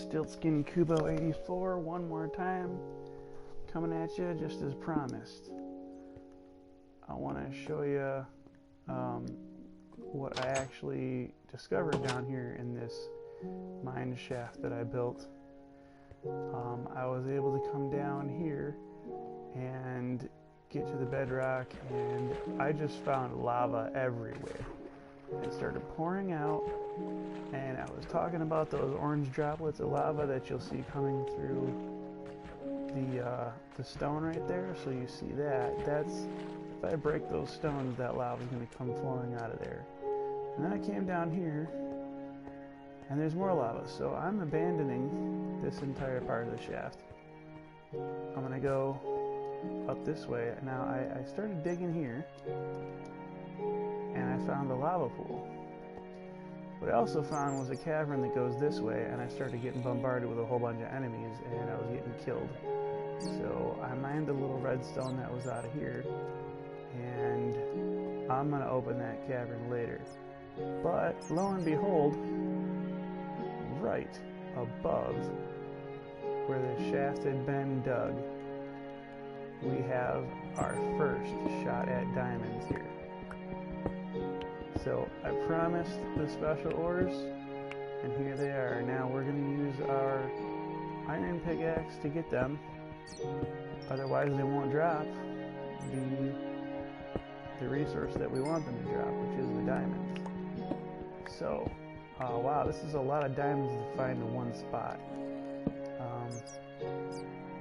Stiltzkin Kubo 84 one more time, coming at you just as promised. I want to show you what I actually discovered down here in this mine shaft that I built. I was able to come down here and get to the bedrock, and I just found lava everywhere. It started pouring out, and I was talking about those orange droplets of lava that you'll see coming through the stone right there. So you see that. That's, if I break those stones, that lava is going to come flowing out of there. And then I came down here, and there's more lava. So I'm abandoning this entire part of the shaft. I'm going to go up this way. Now I started digging here, and I found a lava pool. What I also found was a cavern that goes this way, and I started getting bombarded with a whole bunch of enemies, and I was getting killed. So I mined a little redstone that was out of here, and I'm going to open that cavern later. But lo and behold, right above where the shaft had been dug, we have our first shot at diamonds here. So I promised the special ores, and here they are. Now we're going to use our iron pickaxe to get them, otherwise they won't drop the resource that we want them to drop, which is the diamonds. So, wow, this is a lot of diamonds to find in one spot.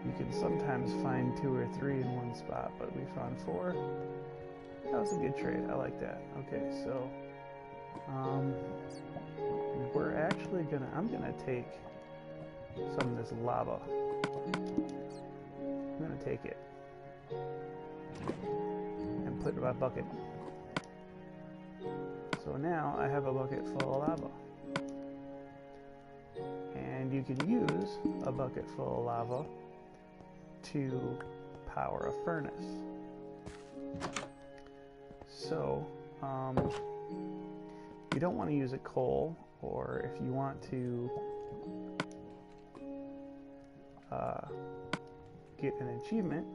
You can sometimes find 2 or 3 in one spot, but we found 4. That was a good trade. I like that. Okay, so we're actually I'm gonna take some of this lava. I'm gonna take it and put it in my bucket. So now I have a bucket full of lava. And you can use a bucket full of lava to power a furnace. So, you don't want to use a coal, or if you want to get an achievement,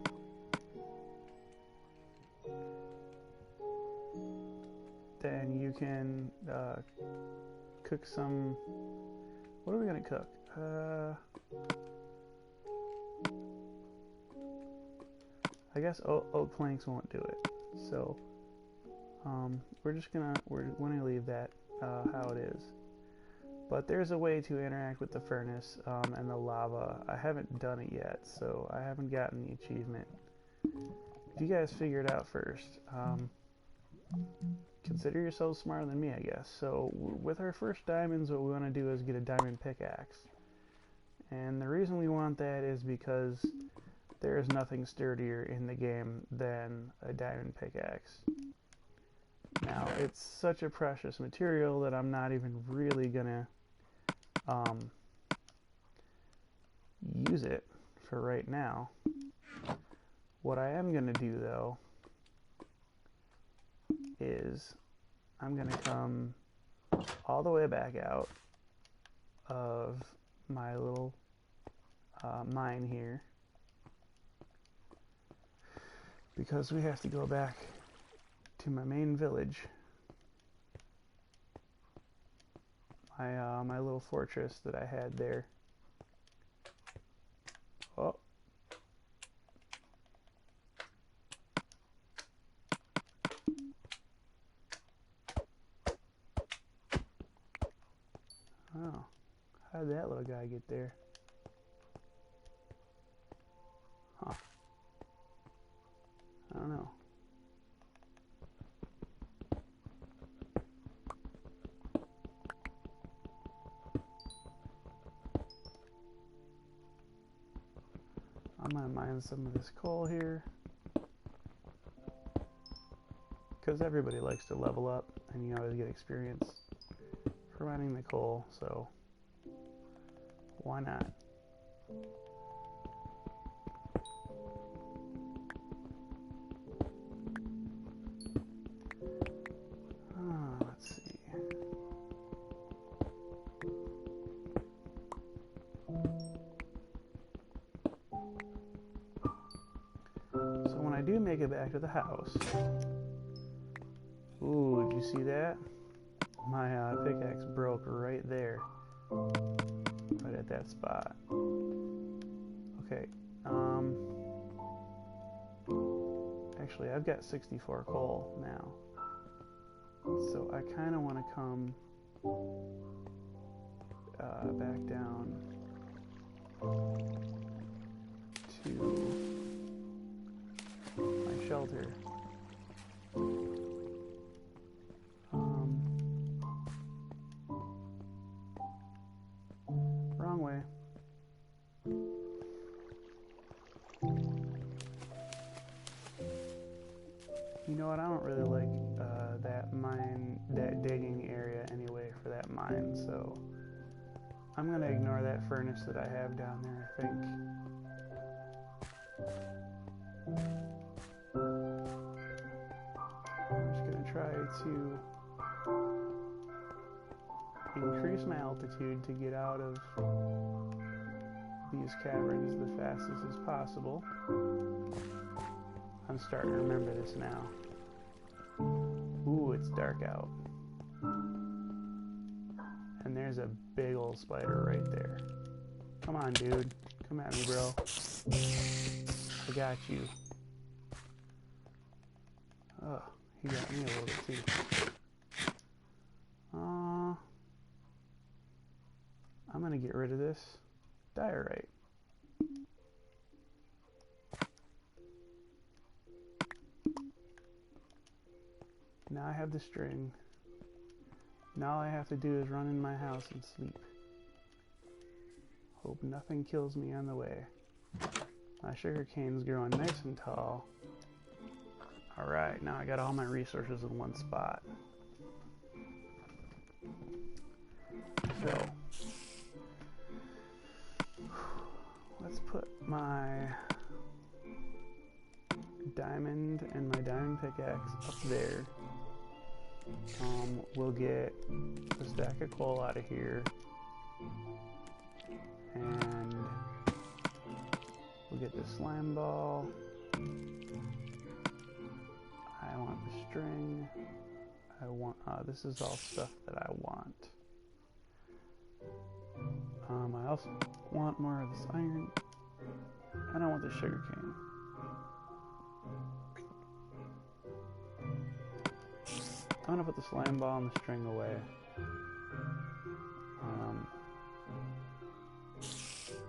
then you can cook some. What are we going to cook? I guess oak planks won't do it. So we're going to leave that how it is. But there's a way to interact with the furnace and the lava. I haven't done it yet, so I haven't gotten the achievement. If you guys figure it out first, consider yourselves smarter than me, I guess. So with our first diamonds, what we want to do is get a diamond pickaxe. And the reason we want that is because there is nothing sturdier in the game than a diamond pickaxe. Now, it's such a precious material that I'm not even really gonna use it for right now. What I am gonna do, though, is I'm gonna come all the way back out of my little mine here, because we have to go back to my main village, my little fortress that I had there. Oh. Oh, how did that little guy get there? Huh. I don't know. I'm going to mine some of this coal here, because everybody likes to level up, and you always get experience for mining the coal, so why not? Let's see. make it back to the house. Ooh, did you see that? My pickaxe broke right there. Right at that spot. Okay, actually I've got 64 coal now. So I kind of want to come back down to my shelter. Wrong way. You know what, I don't really like that digging area anyway for that mine, so I'm gonna ignore that furnace that I have down there, I think. I'm just gonna try to increase my altitude to get out of these caverns the fastest as possible. I'm starting to remember this now. Ooh, it's dark out. And there's a big old spider right there. Come on, dude. Come at me, bro. I got you. Oh, he got me a little bit too. I'm gonna get rid of this diorite. Now I have the string. Now all I have to do is run in my house and sleep. Hope nothing kills me on the way. My sugar cane's growing nice and tall. Alright, now I got all my resources in one spot. So, let's put my diamond and my diamond pickaxe up there. We'll get a stack of coal out of here, and we'll get the slime ball. I want the string. I want, this is all stuff that I want. I also want more of this iron, and I want the sugar cane. I'm gonna put the slime ball and the string away.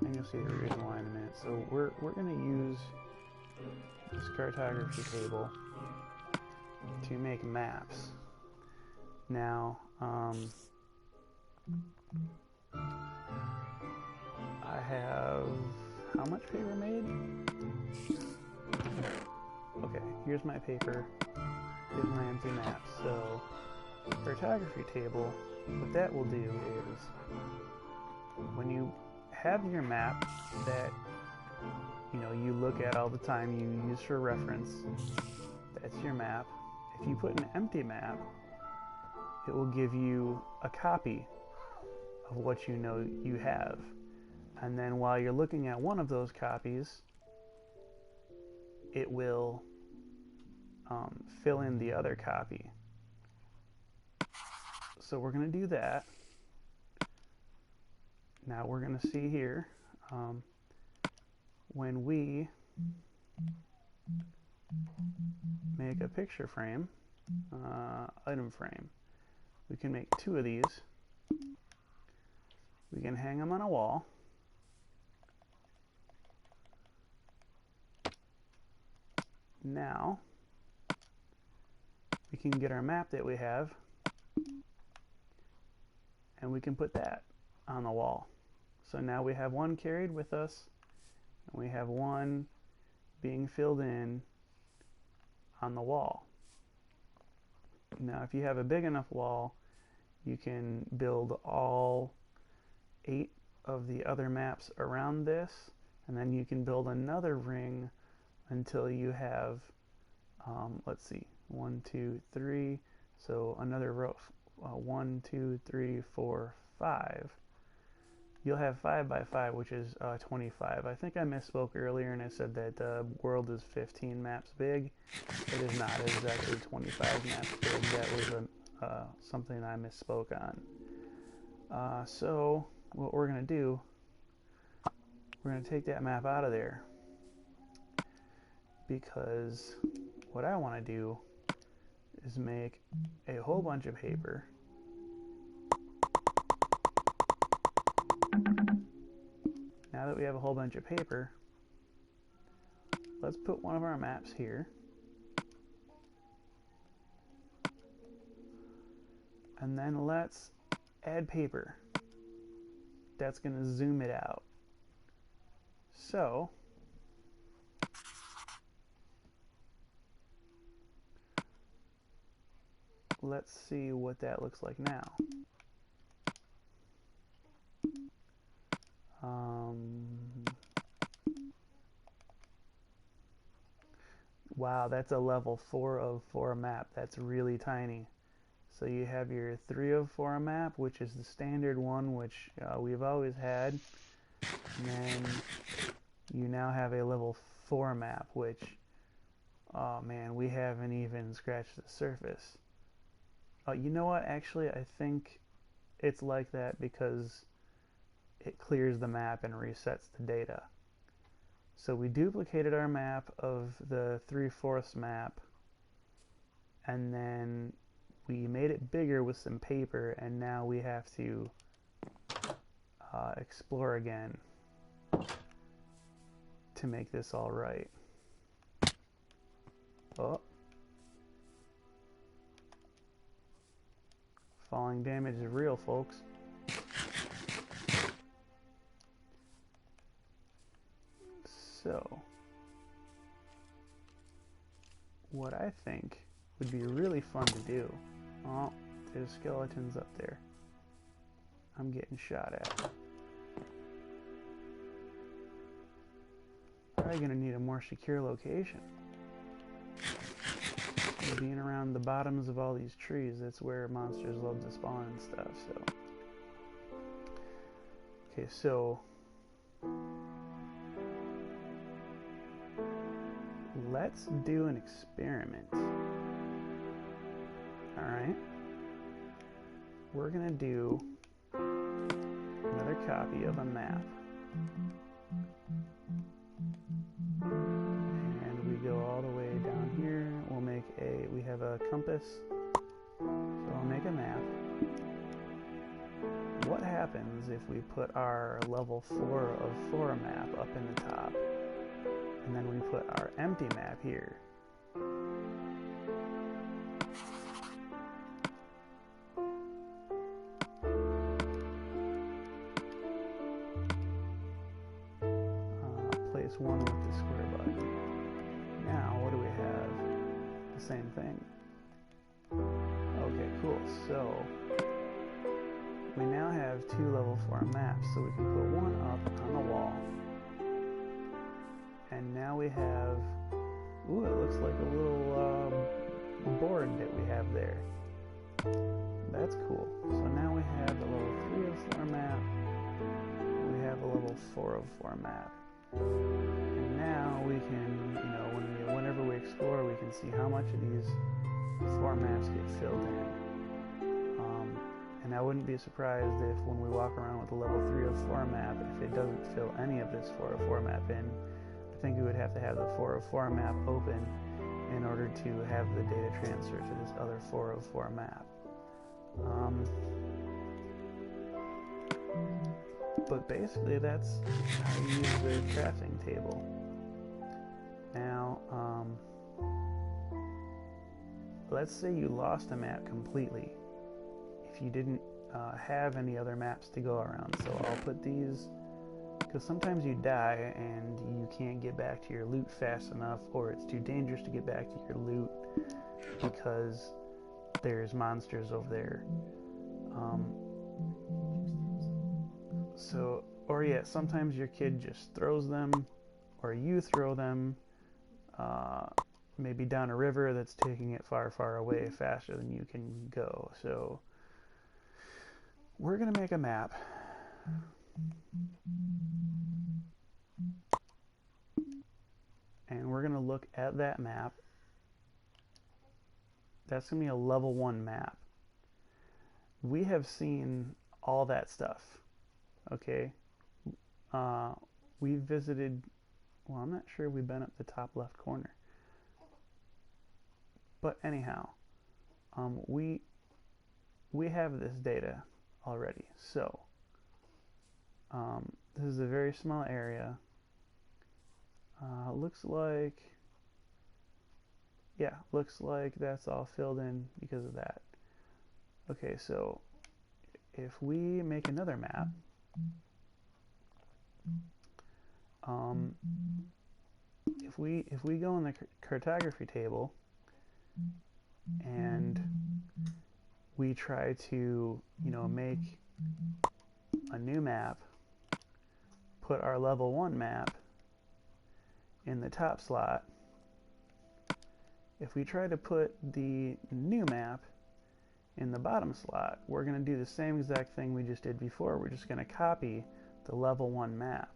And you'll see the reason why in a minute. So we're gonna use this cartography table to make maps. Now, I have how much paper made? Okay, here's my paper. Here's my empty map. So, cartography table, what that will do is, when you have your map that, you know, you look at all the time, you use for reference, that's your map. If you put an empty map, it will give you a copy of what you know you have. And then while you're looking at one of those copies, it will fill in the other copy. So we're going to do that. Now we're going to see here, when we make a picture frame, item frame, we can make 2 of these. We can hang them on a wall. Now we can get our map that we have, and we can put that on the wall. So now we have one carried with us, and we have one being filled in on the wall. Now if you have a big enough wall, you can build all 8 of the other maps around this, and then you can build another ring until you have, let's see, 1, 2, 3, so another row, 1, 2, 3, 4, 5. you'll have 5 by 5, which is 25. I think I misspoke earlier and I said that the world is 15 maps big. It is not. It is actually 25 maps big. That was something I misspoke on. So what we're going to do, we're going to take that map out of there, because what I want to do is make a whole bunch of paper. Now that we have a whole bunch of paper, let's put one of our maps here. And then let's add paper. That's going to zoom it out. So, let's see what that looks like now. Wow, that's a level 4 of 4 map. That's really tiny. So you have your 3 of 4 map, which is the standard one, which we've always had. And then you now have a level 4 map, which, oh man, we haven't even scratched the surface. You know what? Actually, I think it's like that because it clears the map and resets the data. So we duplicated our map of the 3/4 map, and then we made it bigger with some paper, and now we have to explore again to make this all right. Oh. Falling damage is real, folks. So, what I think would be really fun to do... Oh, there's skeletons up there. I'm getting shot at. Probably gonna need a more secure location. Being around the bottoms of all these trees, that's where monsters love to spawn and stuff, so... Okay, so... let's do an experiment. Alright. We're gonna do another copy of a map. And we go all the way down here. We'll make we have a compass. So I'll make a map. What happens if we put our level 4 of 4 map up in the top? And then we put our empty map here. Place 1 with the square button. Now, what do we have? The same thing. Okay, cool. So, we now have 2 level 4 maps, so we can put one up on the wall. And now we have, ooh, it looks like a little board that we have there. That's cool. So now we have the level 3 of 4 map. We have a level 4 of 4 map. And now we can, you know, whenever we explore, we can see how much of these 4 maps get filled in. And I wouldn't be surprised if when we walk around with the level 3 of 4 map, if it doesn't fill any of this 4 of 4 map in, I think we would have to have the 4 of 4 map open in order to have the data transfer to this other 4 of 4 map. But basically that's how you use the crafting table. Now, let's say you lost a map completely. If you didn't have any other maps to go around. So I'll put these, because sometimes you die and you can't get back to your loot fast enough, or it's too dangerous to get back to your loot because there's monsters over there. Or yeah, sometimes your kid just throws them, or you throw them, maybe down a river that's taking it far, far away faster than you can go. So we're gonna make a map And we're going to look at that map. That's going to be a level 1 map. We have seen all that stuff. Okay? We visited, well, I'm not sure we've been up the top left corner. But anyhow, we have this data already. So, this is a very small area. Looks like that's all filled in because of that. Okay, so if we make another map, if we go in the cartography table and we try to, make a new map, put our level 1 map in the top slot. If we try to put the new map in the bottom slot, we're going to do the same exact thing we just did before. We're just going to copy the level 1 map.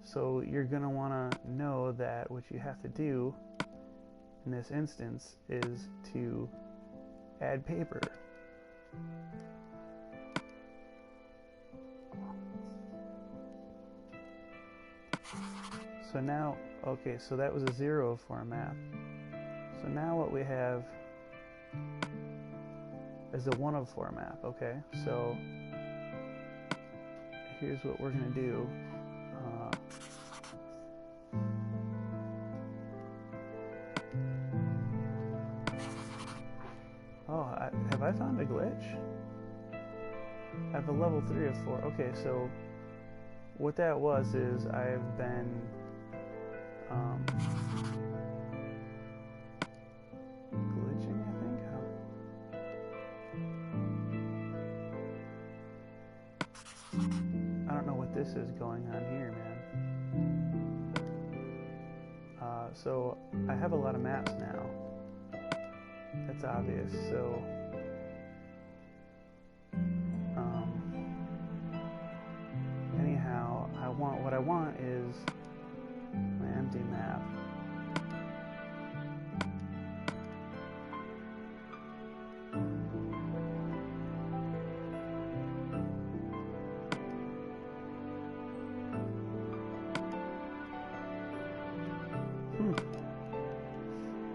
So you're going to want to know that what you have to do in this instance is to add paper. So now, okay, so that was a 004 map. So now what we have is a 104 map, okay? So here's what we're going to do. Have I found a glitch? I have a level 3 of 4. Okay, so what that was is I've been glitching, I think. I don't know what this is going on here, man. So I have a lot of maps now. That's obvious. So anyhow, what I want is an empty map.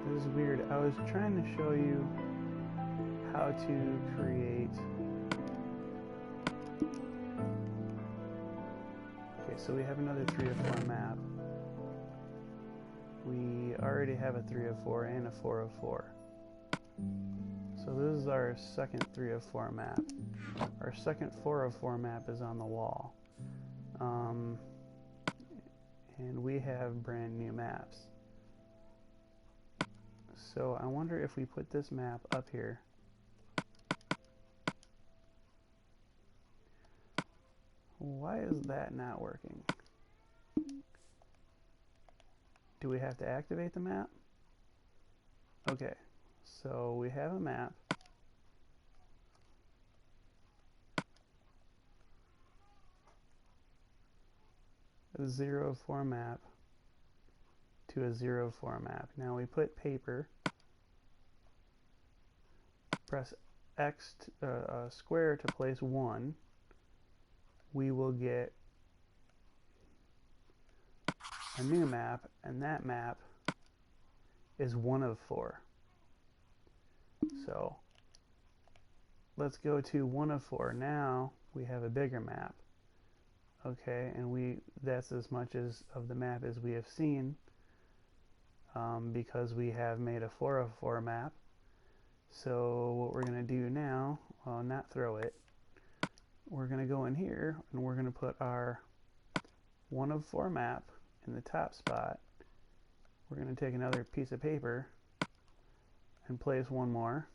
This is weird. I was trying to show you how to create. Okay, so we have another 304 map. We already have a 304 and a 404. So this is our second 304 map. Our second 404 map is on the wall. And we have brand new maps. So I wonder if we put this map up here. Why is that not working? Do we have to activate the map? Okay, so we have a map. A 04 map to a 04 map. Now we put paper. Press X square to place 1. We will get a new map, and that map is 1 of 4. So let's go to 1 of 4. Now we have a bigger map. Okay, and that's as much as of the map as we have seen, because we have made a 4 of 4 map. So what we're going to do now, well, not throw it, we're going to go in here and we're going to put our 1 of 4 map in the top spot. We're going to take another piece of paper and place one more,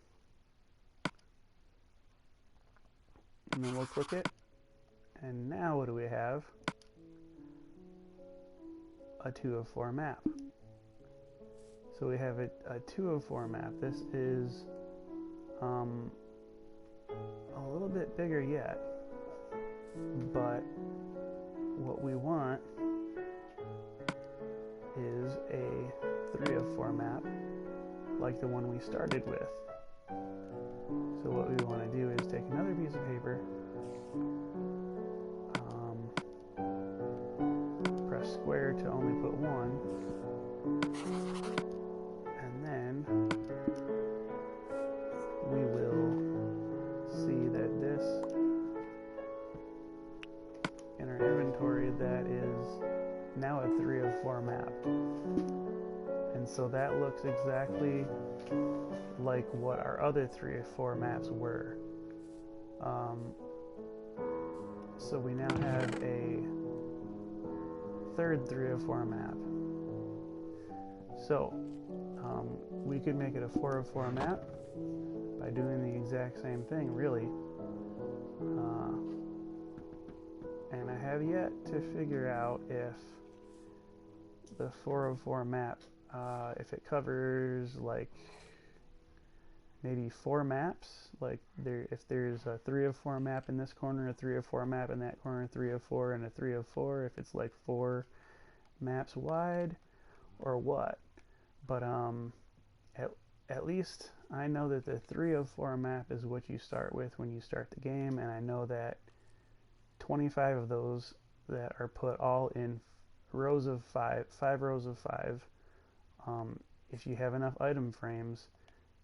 and then we'll click it. And now what do we have? A 2 of 4 map. So we have a 2 of 4 map. This is a little bit bigger yet. but what we want is a 3 of 4 map like the one we started with. So what we want to do is take another piece of paper, press square to only put one, and then we will see that this in our inventory, that is now a 3 of 4 map. And so that looks exactly like what our other 3 of 4 maps were. So we now have a third 3 of 4 map. So we could make it a 4 of 4 map by doing the exact same thing, really. And I have yet to figure out if the 4 of 4 map, if it covers like maybe 4 maps, like if there's a 3 of 4 map in this corner, a 3 of 4 map in that corner, 3 of 4 and a 3 of 4, if it's like 4 maps wide or what. But at least I know that the 3 of 4 map is what you start with when you start the game, and I know that 25 of those that are put all in rows of 5 rows of 5. If you have enough item frames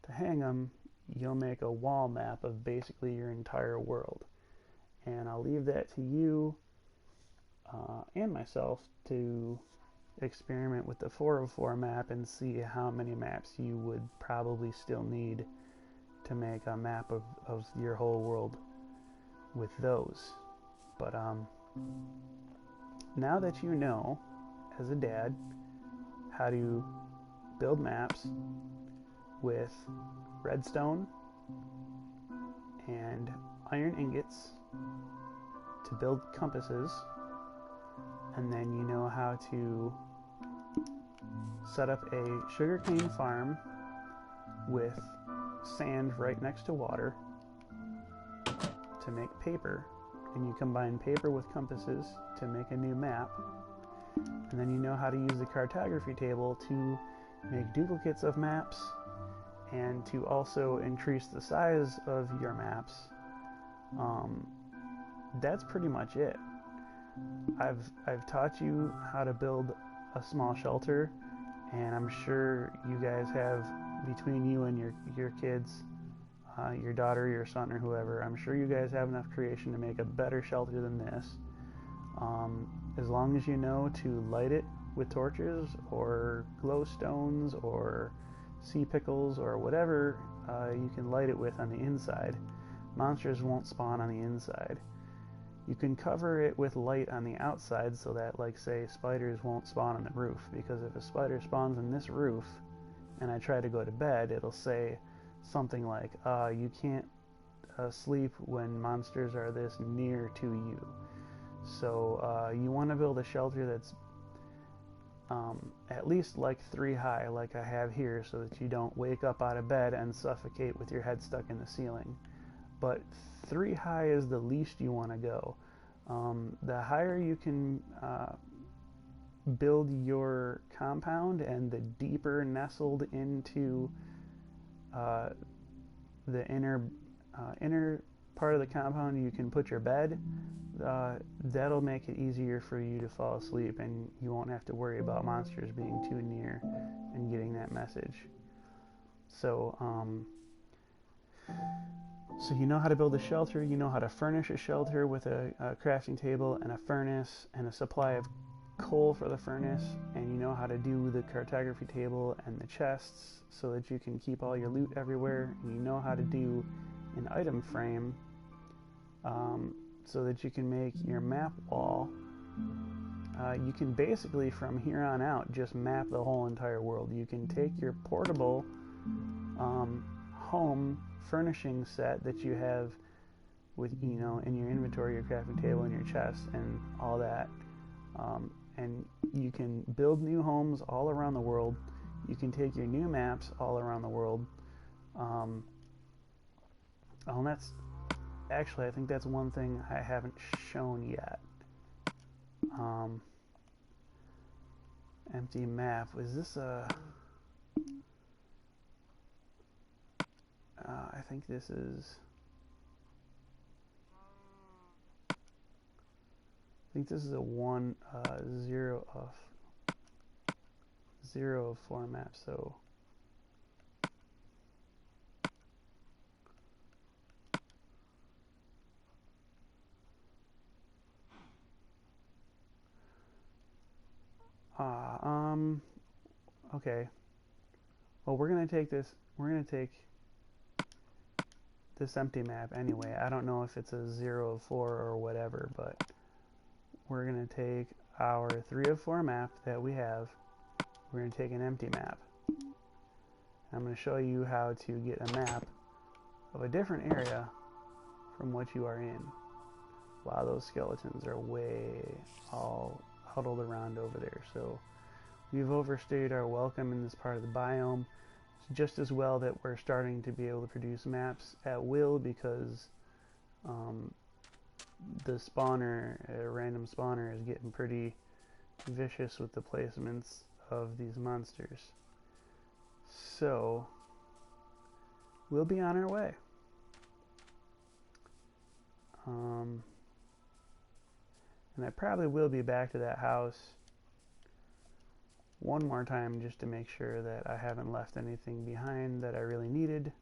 to hang them, you'll make a wall map of basically your entire world. And I'll leave that to you and myself to experiment with the 4 of 4 map and see how many maps you would probably still need to make a map of your whole world with those. But now that you know, as a dad, how to build maps with redstone and iron ingots to build compasses, and then you know how to set up a sugarcane farm with sand right next to water to make paper, and you combine paper with compasses to make a new map, and then you know how to use the cartography table to make duplicates of maps and to also increase the size of your maps. That's pretty much it. I've taught you how to build a small shelter, and I'm sure you guys have, between you and your kids, your daughter, your son, or whoever, I'm sure you guys have enough creation to make a better shelter than this. As long as you know to light it with torches or glowstones or sea pickles or whatever you can light it with on the inside. Monsters won't spawn on the inside. You can cover it with light on the outside so that, like, say, spiders won't spawn on the roof, because if a spider spawns in this roof and I try to go to bed, it'll say something like, you can't sleep when monsters are this near to you. So you want to build a shelter that's at least like 3 high, like I have here, so that you don't wake up out of bed and suffocate with your head stuck in the ceiling. But 3 high is the least you want to go. The higher you can build your compound, and the deeper nestled into the inner part of the compound you can put your bed, that'll make it easier for you to fall asleep, and you won't have to worry about monsters being too near and getting that message. So you know how to build a shelter, you know how to furnish a shelter with a crafting table and a furnace and a supply of coal for the furnace, and you know how to do the cartography table and the chests so that you can keep all your loot everywhere, and you know how to do an item frame so that you can make your map wall. You can basically, from here on out, just map the whole entire world. You can take your portable home furnishing set that you have with, in your inventory, your crafting table and your chest and all that, and you can build new homes all around the world. You can take your new maps all around the world. And actually, I think that's one thing I haven't shown yet. Empty map. Is this a... I think this is... I think this is a 0 of 4 map, so... okay. Well, we're gonna take this empty map anyway. I don't know if it's a 0 of 4 or whatever, but we're gonna take our 3 of 4 map that we have. We're gonna take an empty map. I'm gonna show you how to get a map of a different area from what you are in. Wow, those skeletons are way all huddled around over there. So we've overstayed our welcome in this part of the biome. It's just as well that we're starting to be able to produce maps at will, because the spawner, a random spawner, is getting pretty vicious with the placements of these monsters. So we'll be on our way. And I probably will be back to that house one more time just to make sure that I haven't left anything behind that I really needed.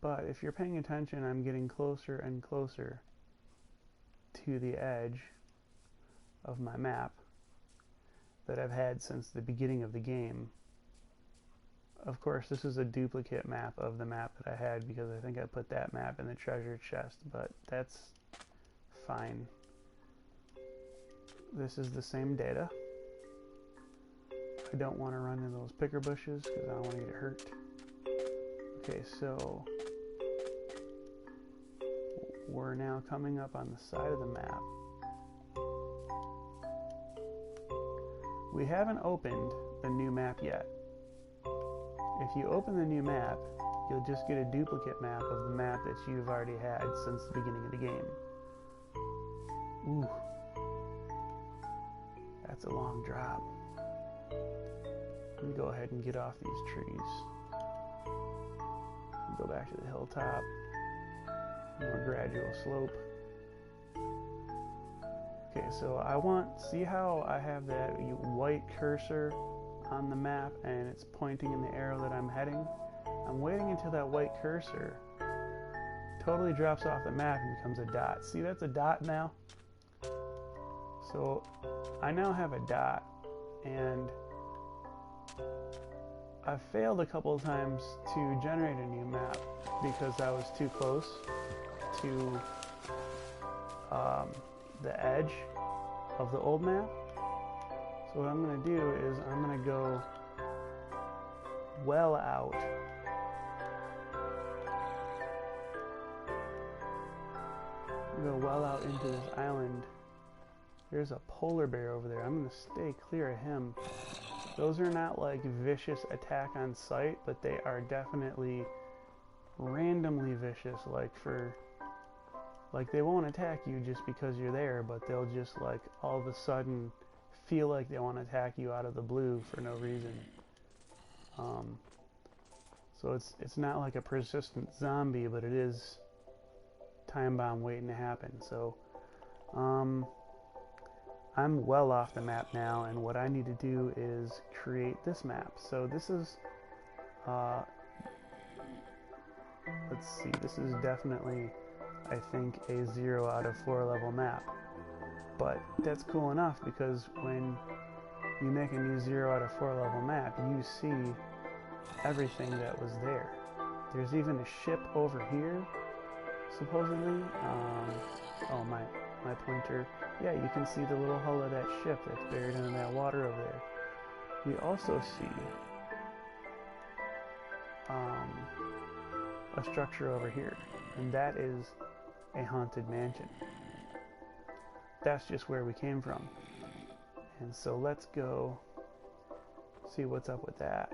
But if you're paying attention, I'm getting closer and closer to the edge of my map that I've had since the beginning of the game. Of course, this is a duplicate map of the map that I had, because I think I put that map in the treasure chest, but that's fine. This is the same data. I don't want to run into those picker bushes because I don't want to get hurt. Okay, so we're now coming up on the side of the map. We haven't opened the new map yet. If you open the new map, you'll just get a duplicate map of the map that you've already had since the beginning of the game. Ooh. That's a long drop. Let me go ahead and get off these trees. Go back to the hilltop. More gradual slope. Okay, so see how I have that white cursor on the map and it's pointing in the arrow that I'm heading? I'm waiting until that white cursor totally drops off the map and becomes a dot. See, that's a dot now? So I now have a dot, and I failed a couple of times to generate a new map because I was too close to the edge of the old map. So what I'm going to do is I'm going to go well out. Go well out into this island. There's a polar bear over there. I'm going to stay clear of him. Those are not like vicious attack on sight, but they are definitely randomly vicious. Like they won't attack you just because you're there, but they'll just like all of a sudden feel like they want to attack you out of the blue for no reason. So it's not like a persistent zombie, but it is time bomb waiting to happen. So I'm well off the map now, and what I need to do is create this map. So this is let's see, this is definitely, I think, a 0 out of 4 level map. But that's cool enough, because when you make a new 0 out of 4 level map, you see everything that was there. There's even a ship over here, supposedly. Oh, my pointer. Yeah, you can see the little hull of that ship that's buried in that water over there. We also see a structure over here, and that is a haunted mansion. That's just where we came from. And so let's go see what's up with that.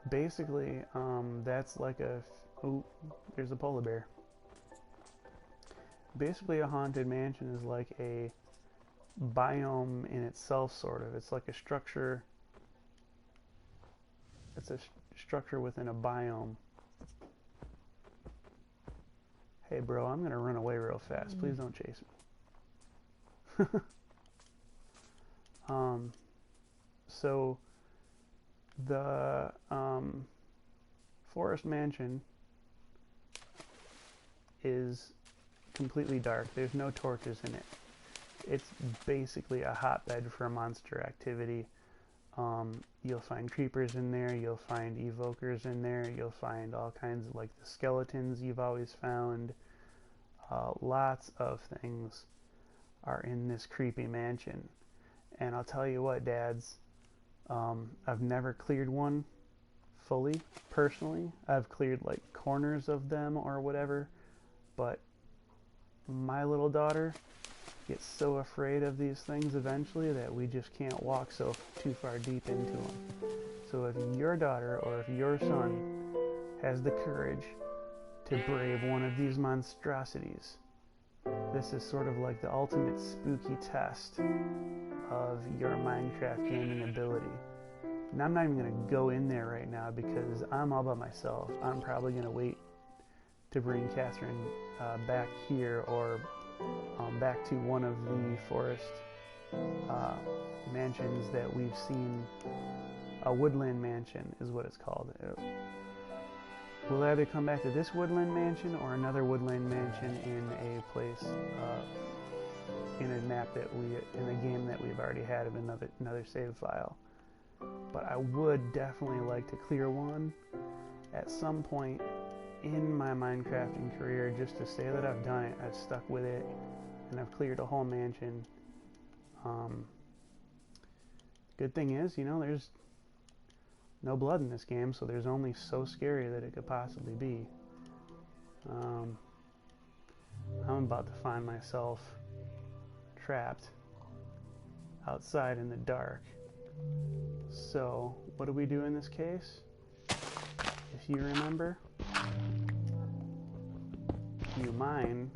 basically, that's like oh, there's a polar bear. Basically, a haunted mansion is like a biome in itself, sort of. It's like a structure. It's a structure within a biome. Hey, bro, I'm gonna run away real fast. Please don't chase me. So the forest mansion is completely dark. There's no torches in it. It's basically a hotbed for monster activity. You'll find creepers in there, you'll find evokers in there, you'll find all kinds of, like, the skeletons you've always found. Lots of things are in this creepy mansion. And I'll tell you what, dads, I've never cleared one fully, personally. I've cleared, like, corners of them or whatever, but my little daughter gets so afraid of these things eventually that we just can't walk too far deep into them. So if your daughter or if your son has the courage to brave one of these monstrosities, this is sort of like the ultimate spooky test of your Minecraft gaming ability. And I'm not even going to go in there right now because I'm all by myself. I'm probably going to wait to bring Catherine back here, or back to one of the forest mansions that we've seen. A woodland mansion is what it's called. We'll either come back to this woodland mansion or another woodland mansion in a place, in a map in a game that we've already had of another save file. But I would definitely like to clear one at some point in my Minecrafting career, just to say that I've done it, I've stuck with it, and I've cleared a whole mansion. Good thing is, you know, there's no blood in this game, so there's only so scary that it could possibly be. I'm about to find myself trapped outside in the dark. So, what do we do in this case? If you remember, you mine.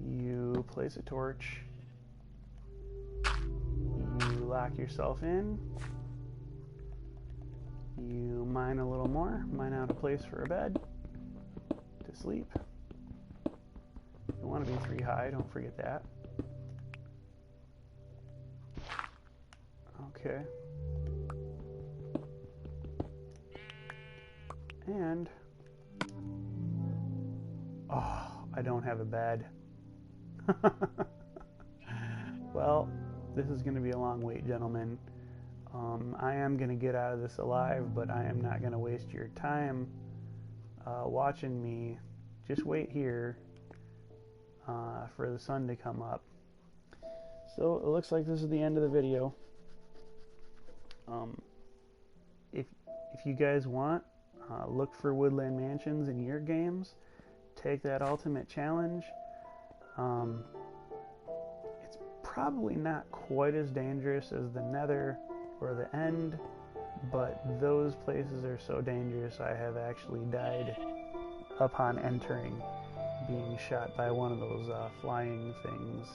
You place a torch. You lock yourself in. You mine a little more. Mine out a place for a bed to sleep. You want to be 3 high, don't forget that. Okay. And oh, I don't have a bed. Well, this is going to be a long wait, gentlemen. I am going to get out of this alive, but I am not going to waste your time watching me. Just wait here for the sun to come up. So it looks like this is the end of the video. If you guys want, look for woodland mansions in your games. Take that ultimate challenge. It's probably not quite as dangerous as the Nether or the End, but those places are so dangerous I have actually died upon entering, being shot by one of those flying things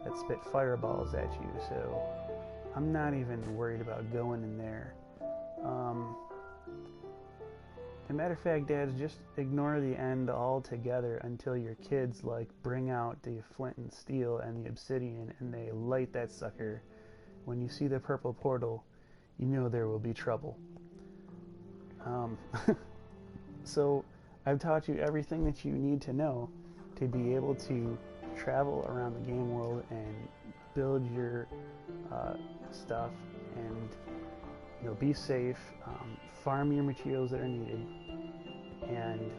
that spit fireballs at you, so I'm not even worried about going in there. As a matter of fact, dads, just ignore the end altogether until your kids, like, bring out the flint and steel and the obsidian and they light that sucker. When you see the purple portal, you know there will be trouble. So I've taught you everything that you need to know to be able to travel around the game world and build your stuff and, you know, be safe, farm your materials that are needed, and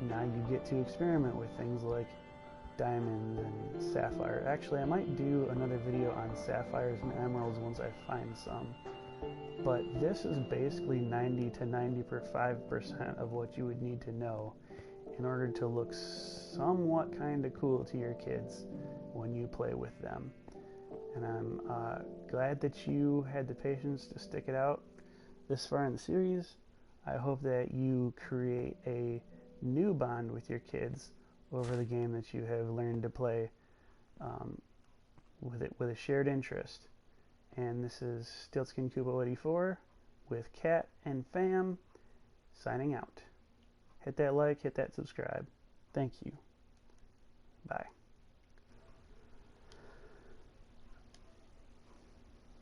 now you get to experiment with things like diamonds and sapphire. Actually, I might do another video on sapphires and emeralds once I find some, but this is basically 90 to 95% of what you would need to know in order to look somewhat kind of cool to your kids when you play with them. And I'm glad that you had the patience to stick it out this far in the series. I hope that you create a new bond with your kids over the game that you have learned to play with a shared interest. And this is Stiltzkin Kubo 84 with Cat and Fam signing out. Hit that like, hit that subscribe. Thank you. Bye.